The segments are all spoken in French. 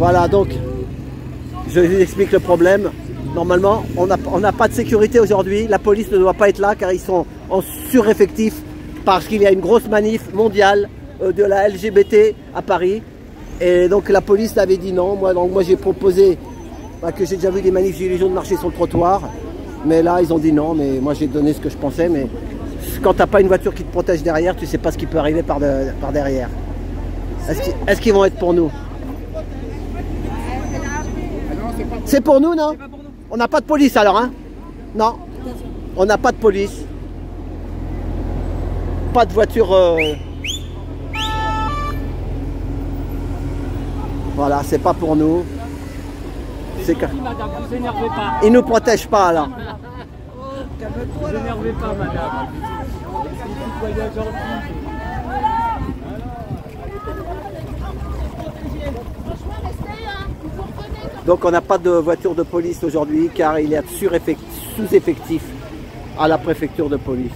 Voilà, donc, je vous explique le problème. Normalement, on n'a pas de sécurité aujourd'hui. La police ne doit pas être là car ils sont en sureffectif parce qu'il y a une grosse manif mondiale de la LGBT à Paris. Et donc la police avait dit non. Moi j'ai proposé que j'ai déjà vu des manifs gilets jaunes marcher sur le trottoir. Mais là, ils ont dit non. Mais moi, j'ai donné ce que je pensais. Mais quand tu n'as pas une voiture qui te protège derrière, tu ne sais pas ce qui peut arriver par derrière. Est-ce qu'ils vont être pour nous? C'est pour nous, non? On n'a pas de police alors, hein? Non, on n'a pas de police. Pas de voiture. Voilà, c'est pas pour nous. C'est que... Ils nous protègent pas alors. Ne vous énervez pas, madame. Donc on n'a pas de voiture de police aujourd'hui car il y a sous-effectif à la préfecture de police.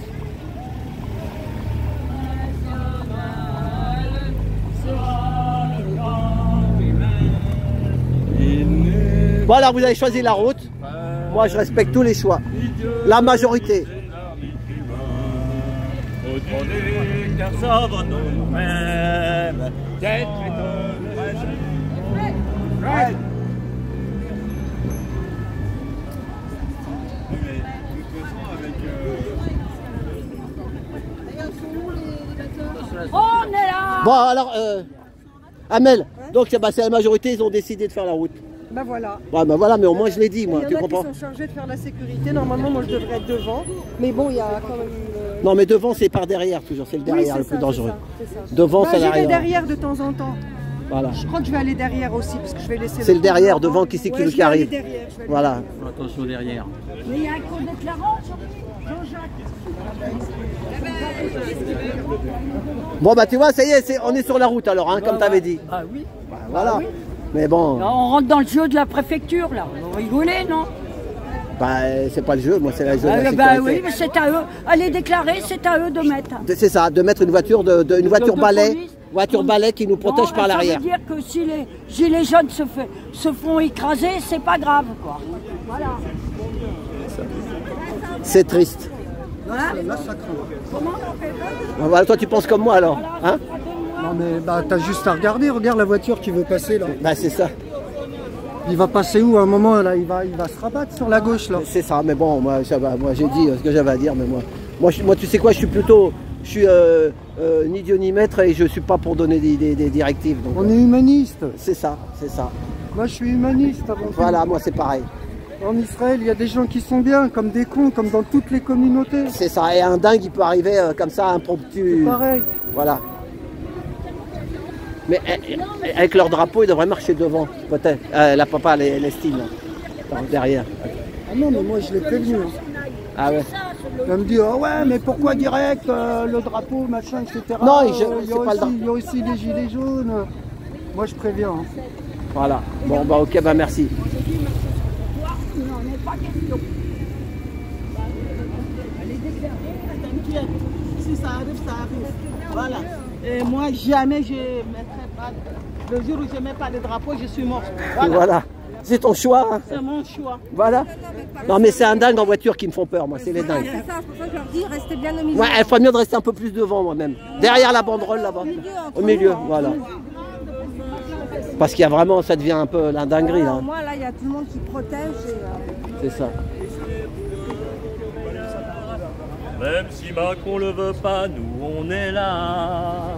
Bon alors vous avez choisi la route. Moi je respecte tous les choix. La majorité. On est là. Bon alors, Amel, donc c'est la majorité, ils ont décidé de faire la route. Bah voilà. Ouais, bah voilà, mais au moins je l'ai dit, moi, tu comprends? Il y en a qui sont chargés de faire la sécurité. Normalement, moi je devrais être devant. Mais bon, il y a quand même. Non, mais devant, c'est par derrière, toujours. C'est le derrière oui, le plus dangereux. C'est ça. Devant, c'est l'arrière. Je vais derrière de temps en temps. Voilà. Je crois que je vais aller derrière aussi, parce que je vais laisser. C'est le derrière, devant, qui c'est qui arrive. Voilà. Attention derrière. Mais il y a un cours déclarant, Jean-Jacques. Bon, bah tu vois, ça y est, on est sur la route alors, hein, comme tu avais dit. Ah oui. Bah, voilà. Mais bon. Là, on rentre dans le jeu de la préfecture, là. Vous rigolez, non? Bah, c'est pas le jeu, moi, c'est la jeu. Bah oui, mais c'est à eux. Allez déclarer, c'est à eux de mettre. C'est ça, de mettre une voiture, une voiture balai. Voiture balai qui nous protège par l'arrière. Ça veut dire que si les gilets jaunes se font écraser, c'est pas grave, quoi. Voilà. C'est triste. Voilà. Comment on fait ça? Voilà, toi, tu penses comme moi alors, hein? Non mais bah t'as juste à regarder, regarde la voiture qui veut passer là. Bah c'est ça. Il va passer où à un moment là, il va se rabattre sur la gauche là. C'est ça, mais bon, moi j'ai dit ce que j'avais à dire, mais moi tu sais quoi, je suis ni Dieu ni maître et je suis pas pour donner des directives. Donc, on est humaniste. C'est ça, c'est ça. Moi je suis humaniste avant tout. Voilà, moi c'est pareil. En Israël, il y a des gens qui sont bien, comme des cons, comme dans toutes les communautés. C'est ça, et un dingue il peut arriver comme ça, impromptu. C'est pareil. Voilà. Mais avec leur drapeau, ils devraient marcher devant, peut-être. La papa, les styles, derrière. Ah non, mais moi je l'ai prévenu. Hein. Ah ouais. Elle me dit, oh ouais, mais pourquoi direct le drapeau, machin, etc. Non, il y a aussi les gilets jaunes. Moi je préviens. Hein. Voilà. Bon, bah ok, bah merci. Si ça arrive, ça arrive. Voilà. Et moi, jamais je ne mettrai pas. Le jour où je ne mets pas de drapeau, je suis morte. Voilà. C'est ton choix. Hein. C'est mon choix. Voilà. Non, mais c'est un dingue en voiture qui me font peur, moi. C'est les dingues. C'est ça, c'est pour ça que je leur dis, restez bien au milieu. Ouais, il ferait mieux de rester un peu plus devant, moi-même. Derrière la banderole, là-bas. Au milieu, voilà. Parce qu'il y a vraiment, ça devient un peu la dinguerie, là. Moi, là, il y a tout le monde qui protège. C'est ça. Même si Macron le veut pas, nous on est là.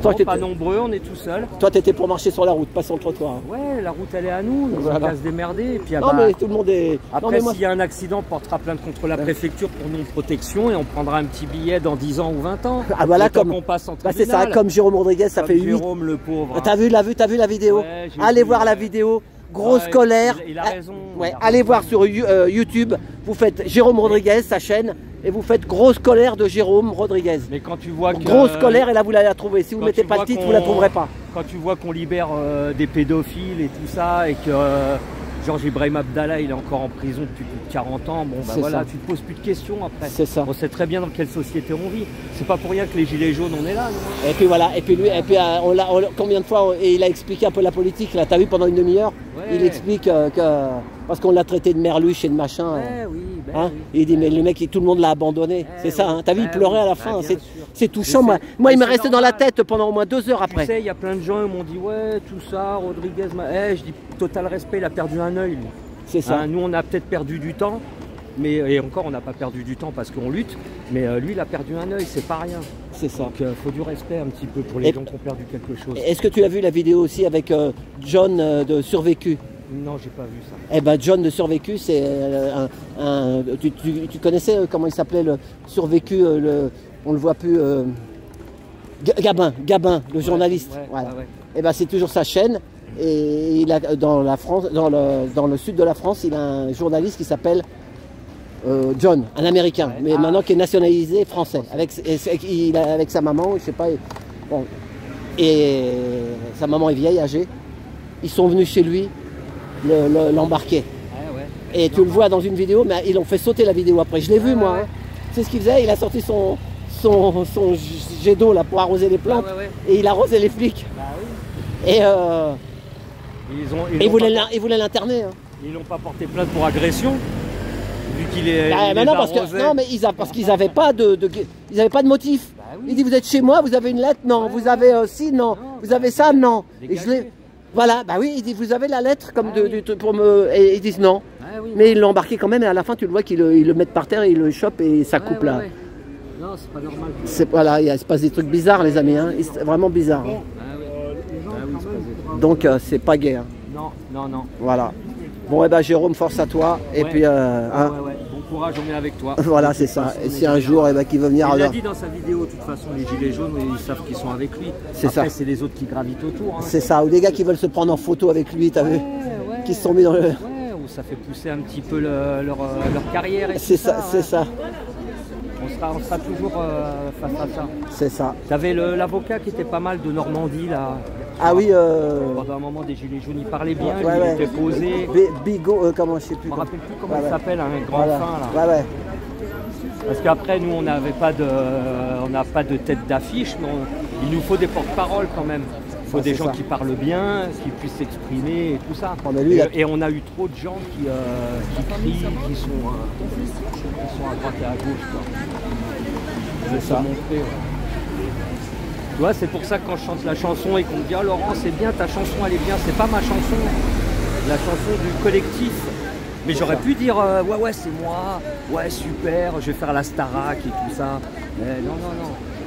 Toi, Bon, pas nombreux, on est tout seul. Toi, t'étais pour marcher sur la route, pas sur le trottoir. Ouais, la route elle est à nous, on voilà. va se démerder. Et puis, non, mais tout le monde est. Après, s'il y a un accident, on portera plainte contre la préfecture pour non-protection et on prendra un petit billet dans 10 ans ou 20 ans. Ah, voilà, comme. On passe en bah, c'est ça, comme Jérôme Rodriguez, ça comme fait 8. Jérôme, le pauvre. T'as vu la vidéo? Ouais, allez voir la vidéo. Grosse colère. Il a raison. Ouais, allez voir sur YouTube. Vous faites Jérôme Rodriguez, sa chaîne, et vous faites grosse colère de Jérôme Rodriguez. Mais quand tu vois que grosse colère, et là vous allez la trouver. Si vous ne mettez pas le titre, vous la trouverez pas. Quand tu vois qu'on libère des pédophiles et tout ça, et que Georges Ibrahim Abdallah, il est encore en prison depuis plus de 40 ans. Bon, bah voilà, tu te poses plus de questions après. C'est ça. On sait très bien dans quelle société on vit. C'est pas pour rien que les gilets jaunes, on est là. Non, et puis voilà, et puis lui, combien de fois il a expliqué un peu la politique, là, t'as vu pendant une demi-heure, il explique que, parce qu'on l'a traité de merluche et de machin. Oui, hein, il dit, mais le mec, tout le monde l'a abandonné. C'est ça, hein, t'as vu, il pleurait à la fin. C'est touchant. Moi, il me restait dans la tête pendant au moins 2 heures après. Tu sais, il y a plein de gens qui m'ont dit, ouais, tout ça, Rodriguez, je dis, total respect, il a perdu un œil. C'est ça. Hein, nous, on a peut-être perdu du temps, et encore, on n'a pas perdu du temps parce qu'on lutte, mais lui, il a perdu un œil, c'est pas rien. C'est ça. Donc, il faut du respect un petit peu pour les gens qui ont perdu quelque chose. Est-ce que tu as vu la vidéo aussi avec John de Survécu? Non, j'ai pas vu ça. Eh ben, John de Survécu, c'est tu connaissais comment il s'appelait le Survécu, on le voit plus, Gabin, le journaliste. Voilà. Et ben, c'est toujours sa chaîne. Et il a dans la France, dans le sud de la France, il a un journaliste qui s'appelle John, un Américain, mais maintenant qui est nationalisé français, avec sa maman, je sais pas. Bon, et sa maman est vieille, âgée. Ils sont venus chez lui l'embarquer. Et tu le vois dans une vidéo, mais ils ont fait sauter la vidéo après. Je l'ai vu moi. Hein. C'est ce qu'il faisait. Il a sorti son jet d'eau là pour arroser les plantes et il arrosait les flics. Et il voulait l'interner. Hein. Ils n'ont pas porté plainte pour agression, vu qu'il est. Non, parce qu'ils n'avaient pas de motif. Il dit, vous êtes chez moi, vous avez une lettre, non. Vous avez non. Vous avez ça, non. Et je l'ai. Voilà, bah oui, il dit, vous avez la lettre comme pour me. Et ils disent non. Mais ils l'ont embarqué quand même, et à la fin, tu le vois qu'ils le mettent par terre, et ils le chopent et ça coupe là. Non, c'est pas normal. Voilà, il se passe des trucs bizarres, les amis, hein. Vraiment bizarres. Hein. Donc, c'est pas gai. Hein. Non. Voilà. Bon, et ben Jérôme, force à toi. Et puis, bon courage, on est avec toi. Voilà, c'est ça. Et si un jour, qu'il veut venir. Il l'a dit dans sa vidéo, de toute façon, les gilets jaunes, ils savent qu'ils sont avec lui. Après, c'est les autres qui gravitent autour. Hein. C'est ça, ou des gars qui veulent se prendre en photo avec lui, t'as vu, qui se sont mis dans le. Où ça fait pousser un petit peu leur carrière. C'est ça, c'est ça. On sera toujours face à ça. C'est ça. T'avais l'avocat qui était pas mal de Normandie là. Ah oui. Pendant un moment des gilets jaunes, il parlait bien, il était posé. Bigot, comment je sais plus. Je me rappelle plus comment il s'appelle, un grand fin là. Parce qu'après nous on n'a pas de tête d'affiche, mais il nous faut des porte-paroles quand même. Il faut des gens qui parlent bien, qui puissent s'exprimer et tout ça. Et on a eu trop de gens qui crient, qui sont à droite et à gauche. C'est ça. Tu vois, c'est pour ça que quand je chante la chanson et qu'on me dit « Ah Laurent, c'est bien, ta chanson elle est bien », c'est pas ma chanson, la chanson du collectif. Mais j'aurais pu dire « Ouais, c'est moi, ouais, super, je vais faire la Starac et tout ça ». Mais non,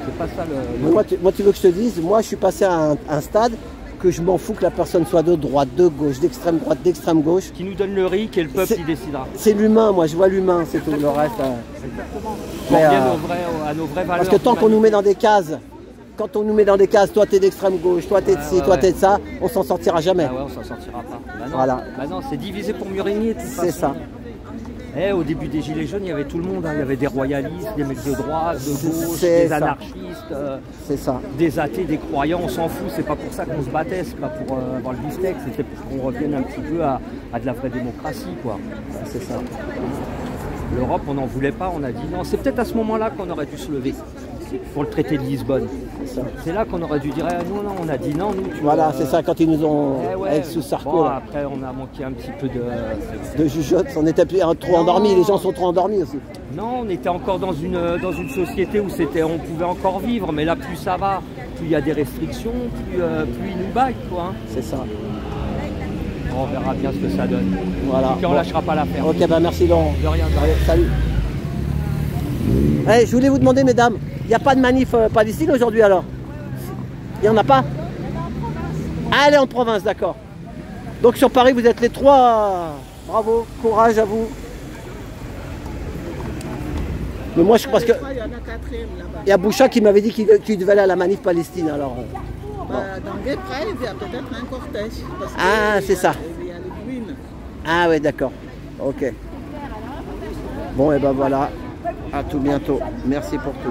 c'est pas ça le... Moi, tu veux que je te dise, moi je suis passé à un stade que je m'en fous que la personne soit de droite, de gauche, d'extrême droite, d'extrême gauche. Qui nous donne le riz, et le peuple qui décidera. C'est l'humain, moi je vois l'humain, c'est tout. Le reste... Exactement. On revient à nos vraies valeurs. Parce que tant qu'on nous met dans des cases, quand on nous met dans des cases, toi t'es d'extrême gauche, toi t'es de ci, toi t'es de ça, on s'en sortira jamais. Ah ouais, on s'en sortira pas. Bah non, voilà. Bah non, c'est divisé pour mieux régner de toute façon. C'est ça. Au début des Gilets jaunes, il y avait tout le monde. Hein. Il y avait des royalistes, des mecs de droite, de gauche, des anarchistes, des athées, des croyants. On s'en fout. C'est pas pour ça qu'on se battait. C'est pas pour avoir le beefsteak. C'était pour qu'on revienne un petit peu à de la vraie démocratie, quoi. C'est ça. L'Europe, on n'en voulait pas. On a dit non. C'est peut-être à ce moment-là qu'on aurait dû se lever pour le traité de Lisbonne. C'est là qu'on aurait dû dire non, on a dit non, nous. Voilà, c'est ça, quand ils nous ont sous Sarko. Bon, après, on a manqué un petit peu de jugeote. On était trop endormis, les gens sont trop endormis aussi. Non, on était encore dans une société où on pouvait encore vivre, mais là, plus ça va, plus il y a des restrictions, plus ils nous baguent, quoi. Hein. C'est ça. On verra bien ce que ça donne. Voilà. Et on lâchera pas l'affaire. Ok, bah merci Laurent. De rien. Allez, salut. Hey, je voulais vous demander, mesdames, il n'y a pas de manif Palestine aujourd'hui alors? Il n'y en a pas? Allez, en province, d'accord. Donc sur Paris, vous êtes les 3. Bravo, courage à vous. Mais moi, je pense que... Il y a Boucha qui m'avait dit qu'il devait aller à la manif Palestine, alors... Dans Guéprès, il y a peut-être un cortège. C'est ça. Il y a les ruines. Ah ouais, d'accord. Ok. Bon, et ben voilà. À tout bientôt. Merci pour tout.